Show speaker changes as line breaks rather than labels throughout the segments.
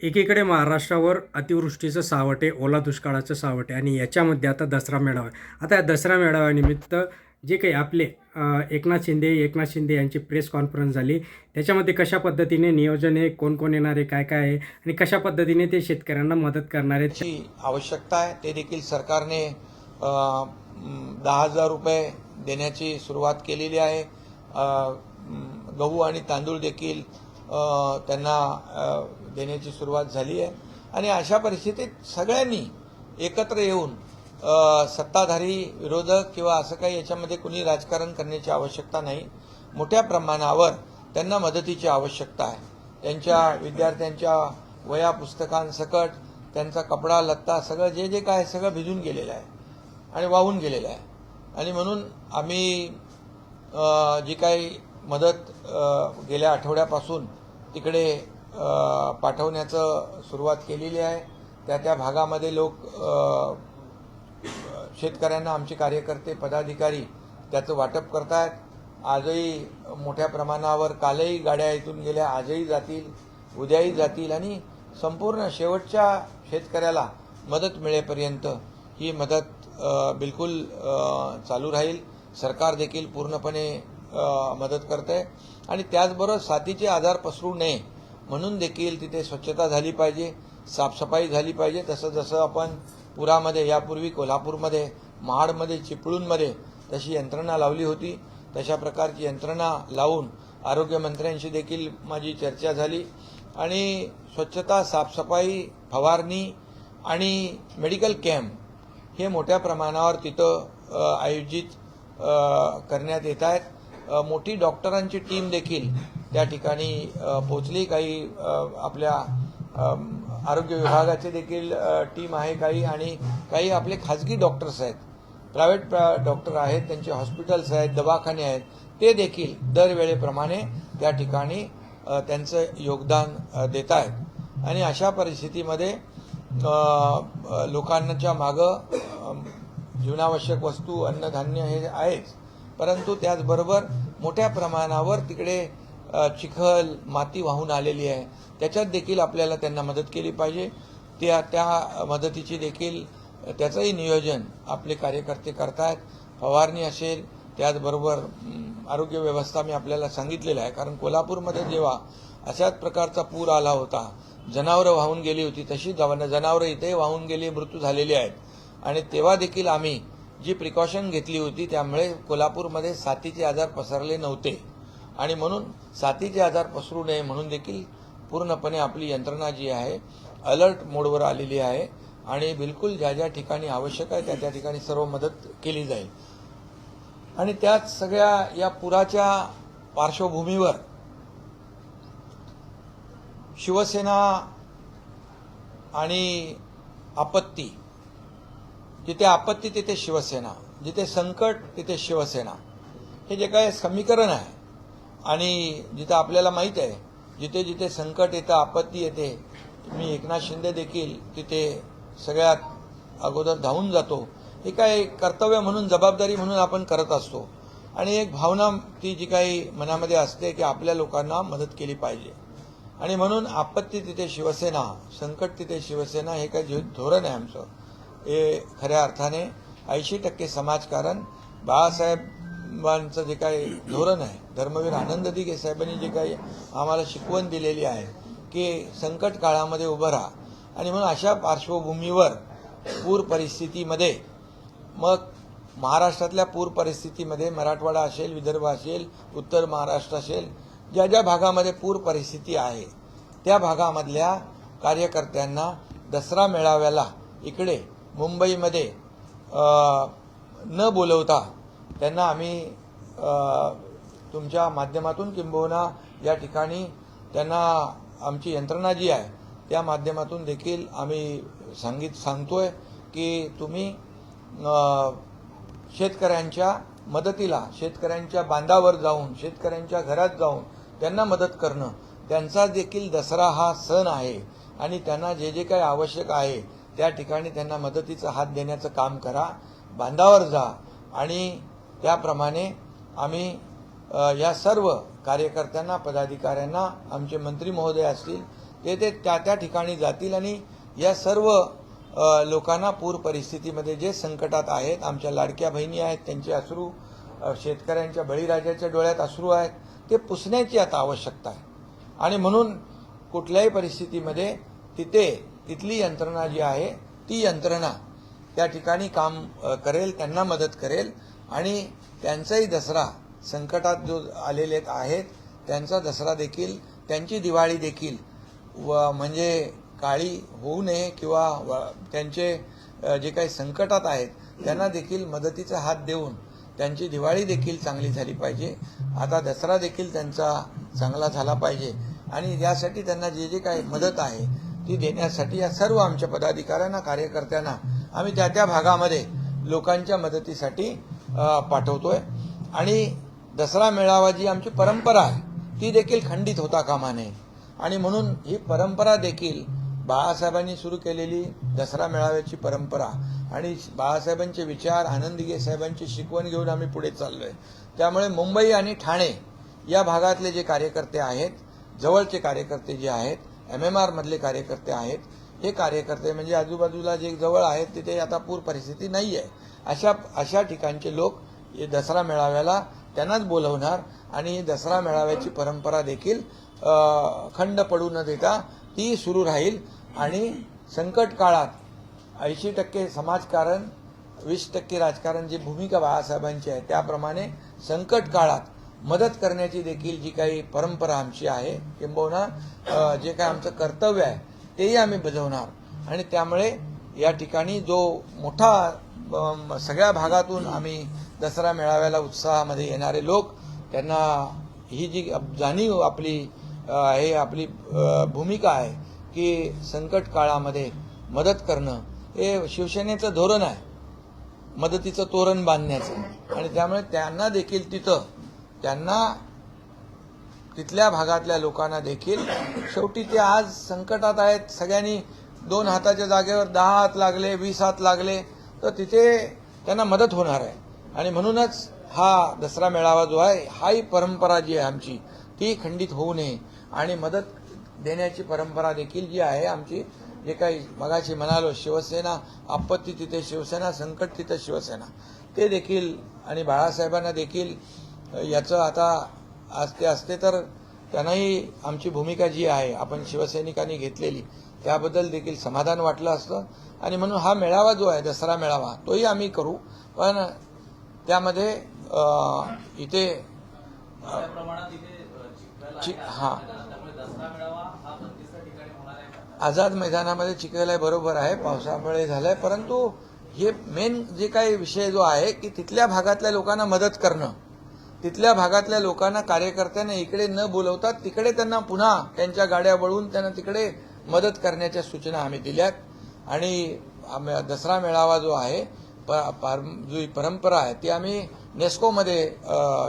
एकीकडे महाराष्ट्रावर अतिवृष्टीचं सावट आहे, ओला दुष्काळाचं सावट आहे आणि याच्यामध्ये आता दसरा मेळावा आहे. आता या दसरा मेळाव्यानिमित्त जे काही आपले एकनाथ शिंदे यांची प्रेस कॉन्फरन्स झाली. त्याच्यामध्ये कशा पद्धतीने नियोजन आहे, कोण कोण येणार आहे, काय काय आहे आणि कशा पद्धतीने ते शेतकऱ्यांना मदत करणार आहेत.
ची आवश्यकता आहे. ते देखील सरकारने 10,000 रुपये देण्याची सुरुवात केलेली आहे. गहू आणि तांदूळ देखील त्यांना देण्याची सुरुवात झाली आहे. आणि अशा परिस्थितीत सगळ्यांनी एकत्र येऊन सत्ताधारी विरोधक किंवा असं काही याच्यामध्ये कुणी राजकारण करण्याची आवश्यकता नाही. मोठ्या प्रमाणावर त्यांना मदतीची आवश्यकता आहे. त्यांच्या विद्यार्थ्यांच्या वह्या पुस्तकांसकट त्यांचा कपडा लत्ता सगळं जे जे काय सगळं भिजून गेलेलं आहे आणि वाहून गेलेलं आहे. आणि म्हणून आम्ही जी काही मदत गेल्या आठवड्यापासून तिकडे पाठवण्याचं सुरुवात केलेली आहे. त्या भागामध्ये लोक शेतकऱ्यांना आमचे कार्यकर्ते पदाधिकारी त्याचं वाटप करतायत. आजही मोठ्या प्रमाणावर कालही गाड्या इथून गेल्या, आजही जातील, उद्याही जातील आणि संपूर्ण शेवटच्या शेतकऱ्याला मदत मिळेपर्यंत ही मदत बिलकुल चालू राहील. सरकार देखील पूर्णपणे मदत करते आणि त्याचबरोबर साथीचे आजार पसरू नये म्हणून देखील तिथे स्वच्छता झाली पाहिजे, साफसफाई झाली पाहिजे. जसं आपण पुरामध्ये यापूर्वी कोल्हापूरमध्ये, महाडमध्ये, चिपळूणमध्ये तशी यंत्रणा लावली होती, तशा प्रकारची यंत्रणा लावून आरोग्यमंत्र्यांशी देखील माझी चर्चा झाली आणि स्वच्छता, साफसफाई, फवारणी आणि मेडिकल कॅम्प हे मोठ्या प्रमाणावर तिथं आयोजित करण्यात येत आहेत. मोठी डॉक्टरांची टीम देखील त्या ठिकाणी पोहोचली. काही आपल्या आरोग्य विभागाचे देखील टीम आहे काही, आणि काही आपले खाजगी डॉक्टर्स आहेत, प्रायव्हेट डॉक्टर आहेत, त्यांचे हॉस्पिटल्स आहेत, दवाखाने आहेत, ते देखील दरवेळेप्रमाणे त्या ठिकाणी त्यांचं योगदान देत आहेत. आणि अशा परिस्थितीमध्ये लोकांच्या मागं जीवनावश्यक वस्तू, अन्नधान्य हे आहेच, परंतु त्याचबरोबर मोठ्या प्रमाणावर तिकडे चिखल, माती वाहून आलेली आहे. त्याच्यात देखील आपल्याला त्यांना मदत केली पाहिजे. त्या मदतीची देखील त्याचंही नियोजन आपले कार्यकर्ते करतायत. फवारणी असेल, त्याचबरोबर आरोग्य व्यवस्था मी आपल्याला सांगितलेलं आहे. कारण कोल्हापूरमध्ये जेव्हा अशाच प्रकारचा पूर आला होता, जनावरं वाहून गेली होती, तशी जनावरं इथे वाहून गेली, मृत्यू झालेले आहेत. आणि तेव्हा देखील आम्ही जी प्रिकॉशन घेतली होती त्यामुळे कोल्हापूरमध्ये साथीचे आजार पसरले नव्हते आणि म्हणून साथीचे आजार पसरू नये म्हणून देखील पूर्णपणे आपली यंत्रणा जी आहे अलर्ट मोडवर आलेली आहे आणि बिलकुल ज्या ज्या ठिकाणी आवश्यक आहे त्या त्या ठिकाणी सर्व मदत केली जाईल. आणि त्यात सगळ्या या पुराच्या पार्श्वभूमीवर शिवसेना आणि आपत्ती, जिथे आपत्ती तिथे शिवसेना, जिथे संकट तिथे शिवसेना, हे जे काय समीकरण आहे. आणि जिथं आपल्याला माहीत आहे जिथे जिथे संकट येतं, आपत्ती येते, मी एकनाथ शिंदे देखील तिथे सगळ्यात अगोदर धावून जातो. हे काय कर्तव्य म्हणून, जबाबदारी म्हणून आपण करत असतो. आणि एक भावना ती जी काही मनामध्ये असते की आपल्या लोकांना मदत केली पाहिजे. आणि म्हणून आपत्ती तिथे शिवसेना, संकट तिथे शिवसेना, हे काय धोरण आहे आमचं. हे खऱ्या अर्थाने 80% समाजकारण बाळासाहेबांचं जे काही धोरण आहे, धर्मवीर आनंद दिघे साहेबांनी जे काही आम्हाला शिकवण दिलेली आहे की संकट काळामध्ये उभं राहा. आणि म्हणून अशा पार्श्वभूमीवर पूर परिस्थितीमध्ये, मग महाराष्ट्रातल्या पूर परिस्थितीमध्ये मराठवाडा असेल, विदर्भ असेल, उत्तर महाराष्ट्र असेल, ज्या ज्या भागामध्ये पूर परिस्थिती आहे त्या भागामधल्या कार्यकर्त्यांना दसरा मेळाव्याला इकडे मुंबईमध्ये न बोलवता त्यांना आम्ही तुमच्या माध्यमातून किंबहुना या ठिकाणी त्यांना आमची यंत्रणा जी आहे त्या माध्यमातून देखील आम्ही सांगतोय की तुम्ही शेतकऱ्यांच्या मदतीला, शेतकऱ्यांच्या बांधावर जाऊन, शेतकऱ्यांच्या घरात जाऊन त्यांना मदत करणं, त्यांचा देखील दसरा हा सण आहे आणि त्यांना जे जे काही आवश्यक आहे त्या ठिकाणी त्यांना मदतीचा हात देण्याचं काम करा. बांधावर जा. आणि त्याप्रमाणे आम्ही या सर्व कार्यकर्त्यांना, पदाधिकाऱ्यांना, आमचे मंत्री महोदय असतील ते त्या त्या ठिकाणी जातील आणि या सर्व लोकांना पूर परिस्थितीमध्ये जे संकटात आहेत, आमच्या लाडक्या बहिणी आहेत त्यांचे अश्रू, शेतकऱ्यांच्या बळीराजाच्या डोळ्यात अश्रू आहेत, ते पुसण्याची आता आवश्यकता आहे. आणि म्हणून कुठल्याही परिस्थितीमध्ये तिथली यंत्रणा जी आहे ती यंत्रणा त्या ठिकाणी काम करेल, त्यांना मदत करेल आणि त्यांचाही दसरा संकटात जो आलेले आहेत त्यांचा दसरा देखील, त्यांची दिवाळी देखील म्हणजे काळी होऊ नये किंवा त्यांचे जे काही संकटात आहेत त्यांना देखील मदतीचा हात देऊन त्यांची दिवाळी देखील चांगली झाली पाहिजे. आता दसरा देखील त्यांचा चांगला झाला पाहिजे आणि यासाठी त्यांना जे जे काही मदत आहे ती देण्यासाठी या सर्व आमच्या पदाधिकाऱ्यांना, कार्यकर्त्यांना आम्ही त्या त्या भागामध्ये लोकांच्या मदतीसाठी पाठवतोय. आणि दसरा मेळावा जी आमची परंपरा आहे ती देखील खंडित होता कामा नये आणि म्हणून ही परंपरा देखील बाळासाहेबांनी सुरू केलेली दसरा मेळाव्याची परंपरा आणि बाळासाहेबांचे विचार, आनंद दिघे साहेबांची शिकवण घेऊन आम्ही पुढे चाललोय. त्यामुळे मुंबई आणि ठाणे या भागातले जे कार्यकर्ते आहेत, जवळचे कार्यकर्ते जे आहेत, MMR मधले कार्यकर्ते आहेत, हे कार्यकर्ते म्हणजे आजूबाजूला जे जवळ आहेत तिथे आता पूर परिस्थिती नाही आहे, अशा ठिकाणचे लोक दसरा मेळाव्याला त्यांनाच बोलवणार आणि दसरा मेळाव्याची परंपरा देखील खंड पडू न देता ती सुरू राहील. आणि संकट काळात 80% समाजकारण, 20% राजकारण, जी भूमिका बाळासाहेबांची आहे त्याप्रमाणे संकट काळात मदत करण्याची देखील जी काही परंपरा आमची आहे, किंबहुना जे काही आमचं कर्तव्य आहे तेही आम्ही बजावणार. आणि त्यामुळे या ठिकाणी जो मोठा सगळ्या भागातून आम्ही दसरा मेळाव्याला उत्साहामध्ये येणारे लोक, त्यांना ही जी जाणीव आपली हे आपली भूमिका आहे की संकट काळामध्ये मदत करणं हे शिवसेनेचं धोरण आहे, मदतीचं तोरण बांधण्याचं. आणि त्यामुळे त्यांना देखील तिथल्या भागातल्या लोकांना देखील शेवटी ते आज संकटात आहेत, सगळ्यांनी 2 हाताच्या जागेवर 10 हात लागले, 20 हात लागले, तर तिथे त्यांना मदत होणार आहे. आणि म्हणूनच हा दसरा मेळावा जो आहे, हा ही परंपरा जी आहे आमची ती खंडित होऊ नये आणि मदत देण्याची परंपरा देखील जी आहे आमची, जे काही मगाशी म्हणालो, शिवसेना आपत्ती तिथे शिवसेना, संकट तिथे शिवसेना, ते देखील. आणि बाळासाहेबांना देखील याचं आता असते तर त्यांनाही आमची भूमिका जी आहे आपण शिवसैनिकांनी घेतलेली त्याबद्दल देखील समाधान वाटलं असतं. आणि म्हणून हा मेळावा जो आहे दसरा मेळावा तोही आम्ही करू, पण त्यामध्ये इथे हा आझाद मैदानामध्ये चिखल बरोबर आहे, पावसामुळे झालंय, परंतु हे मेन जे काही विषय जो आहे की तिथल्या भागातल्या लोकांना मदत करणं, तिथल्या भागातल्या लोकांना, कार्यकर्त्यांना इकडे न बोलवता तिकडे त्यांना पुन्हा त्यांच्या गाड्या वळवून त्यांना तिकडे मदत करण्याच्या सूचना आम्ही दिल्यात. आणि दसरा मेळावा जो आहे, जी परंपरा आहे ती आम्ही नेस्कोमध्ये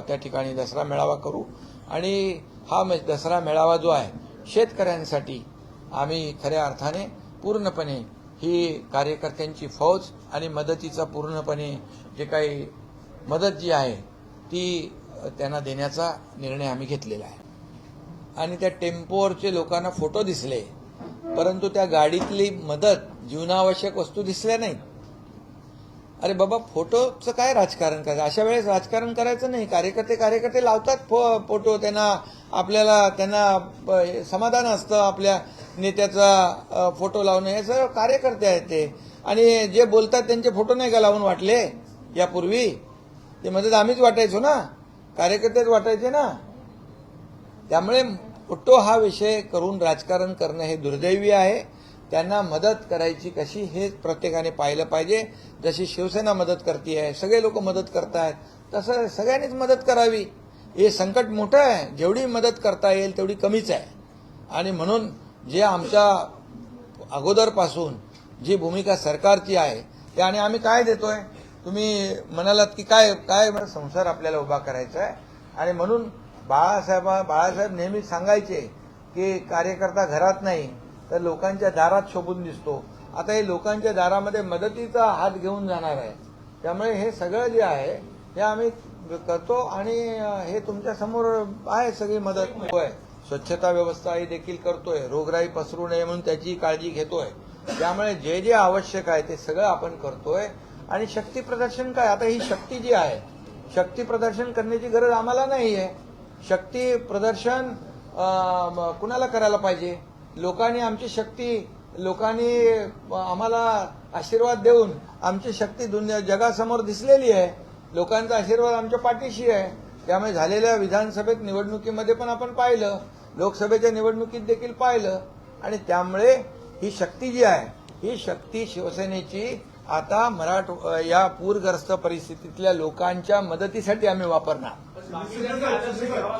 त्या ठिकाणी दसरा मेळावा करू. आणि हा दसरा मेळावा जो आहे शेतकऱ्यांसाठी आम्ही खऱ्या अर्थाने पूर्णपणे ही कार्यकर्त्यांची फौज आणि मदतीचा पूर्णपणे जे काही मदत जी आहे ती त्यांना देण्याचा निर्णय आम्ही घेतलेला आहे. आणि त्या टेम्पोवरचे लोकांना फोटो दिसले, परंतु त्या गाडीतली मदत, जीवनावश्यक वस्तू दिसल्या नाहीत. अरे बाबा, फोटोचं काय राजकारण करायचं? अशा वेळेस राजकारण करायचं नाही. कार्यकर्ते लावतात फोटो, त्यांना समाधान असतं आपल्या नेत्याचा फोटो लावणं. हे सर्व कार्यकर्ते आहेत ते. आणि जे बोलतात त्यांचे फोटो नाही का लावून वाटले यापूर्वी? ते मदत आम्हीच वाटायचो ना, कार्यकर्तेच वाटायचे ना. त्यामुळे फोटो हा विषय करून राजकारण करणं हे दुर्दैवी आहे. त्यांना मदत करायची कशी हे प्रत्येकाने पाहिलं पाहिजे. जशी शिवसेना मदत करते, सगळे लोक मदत करतायत, तसं सगळ्यांनीच मदत करावी. हे संकट मोठं आहे, जेवढी मदत करता येईल तेवढी कमीच आहे. आणि म्हणून जे आमच्या अगोदरपासून जी भूमिका सरकारची आहे ते, आणि आम्ही काय देतोय, तुम्ही म्हणालात की काय संसार आपल्याला उभा करायचा आहे. आणि म्हणून बाळासाहेब नेहमी सांगायचे की कार्यकर्ता घरात नाही तर लोकांच्या दारात शोभून दिसतो. आता हे लोकांच्या दारामध्ये मदतीचा हात घेऊन जाणार आहे. त्यामुळे हे सगळं जे आहे हे आम्ही करतो आणि हे तुमच्या समोर आहे सगळी मदत. स्वच्छता व्यवस्था ही देखील करतोय, रोगराई पसरू नये म्हणून त्याची काळजी घेतोय. त्यामुळे जे जे आवश्यक आहे ते सगळं आपण करतोय. आणि शक्ती प्रदर्शन काय, आता ही शक्ती जी आहे, शक्ती प्रदर्शन करण्याची गरज आम्हाला नाही आहे. शक्ती प्रदर्शन कुणाला करायला पाहिजे? लोकांनी आमची शक्ती, लोकांनी आम्हाला आशीर्वाद देऊन आमची शक्ती दुनिया जगासमोर दिसलेली आहे. लोकांचा आशीर्वाद आमच्या पाठीशी आहे. त्यामुळे झालेल्या विधानसभेत निवडणुकीमध्ये पण आपण पाहिलं, लोकसभेच्या निवडणुकीत देखील पाहिलं. आणि त्यामुळे ही शक्ती जी आहे, ही शक्ती शिवसेनेची आता या पूरग्रस्त परिस्थितीतल्या लोकांच्या मदतीसाठी आम्ही वापरणार.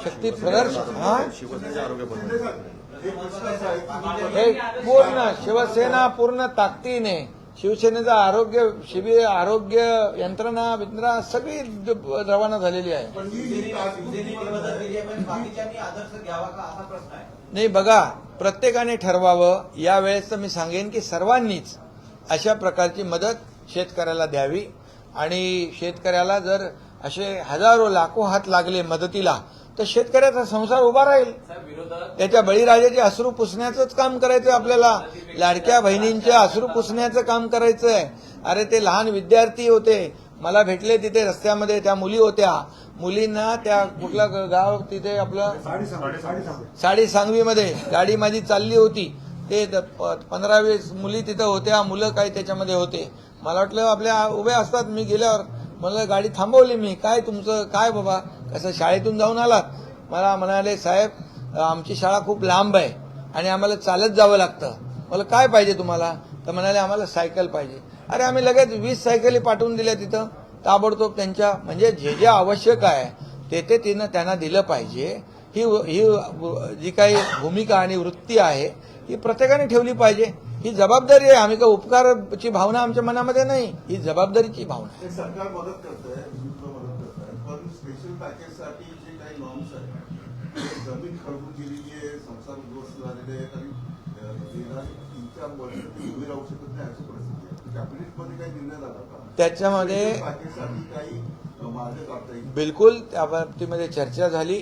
शक्ती प्रदर्शन हे पूर्ण शिवसेना पूर्ण ताकदीने, शिवसेनेचा आरोग्य शिबिर, आरोग्य यंत्रणा सगळी रवाना झालेली आहे. नाही बघा, प्रत्येकाने ठरवावं. यावेळेस तर मी सांगेन की सर्वांनीच अशा प्रकारची मदत शेतकऱ्याला द्यावी. आणि शेतकऱ्याला जर असे हजारो लाखो हात लागले मदतीला तर शेतकऱ्याचा संसार उभा राहील. त्याच्या बळीराजाचे अश्रू पुसण्याचंच काम करायचं आपल्याला. लाडक्या बहिणींचे अश्रू पुसण्याचं काम करायचंय. अरे ते लहान विद्यार्थी होते, मला भेटले तिथे रस्त्यामध्ये, त्या मुली होत्या. मुलींना त्या कुठला गाव तिथे आपलं साडी सांगवीमध्ये गाडी माझी चालली होती. ते 15-20 मुली तिथं होत्या, मुलं काही त्याच्यामध्ये होते. मला वाटलं आपल्या उभ्या असतात. मी गेल्यावर मला गाडी थांबवली. मी काय तुमचं काय बाबा, कसं शाळेतून जाऊन आलात? मला म्हणाले साहेब आमची शाळा खूप लांब आहे आणि आम्हाला चालत जावं लागतं. मला काय पाहिजे तुम्हाला? तर म्हणाले आम्हाला सायकल पाहिजे. अरे आम्ही लगेच 20 सायकली पाठवून दिल्या तिथं ताबडतोब त्यांच्या. म्हणजे जे जे आवश्यक आहे ते तिनं त्यांना दिलं पाहिजे. ही जी काही भूमिका आणि वृत्ती आहे ही प्रत्येकाने ठेवली पाहिजे. ही जबाबदारी आहे. आम्ही का उपकाराची भावना आमच्या मनामध्ये नाही, ही जबाबदारीची भावना.
सरकार मदत करतंय, पण स्पेशल पॅकेजसाठी जे काही नॉर्म्स आहेत, जमीन खरडून गेलेली आहे, संसार उद्ध्वस्त झालेले आहेत आणि 3-4 वर्ष ते उभे राहू शकत नाही अशी परिस्थिती आहे. कॅबिनेटमध्ये काही निर्णय झाला का
त्याच्यामध्ये?
पॅकेजसाठी काही मार्ग काढता येईल?
बिलकुल त्या बाबतीमध्ये चर्चा झाली.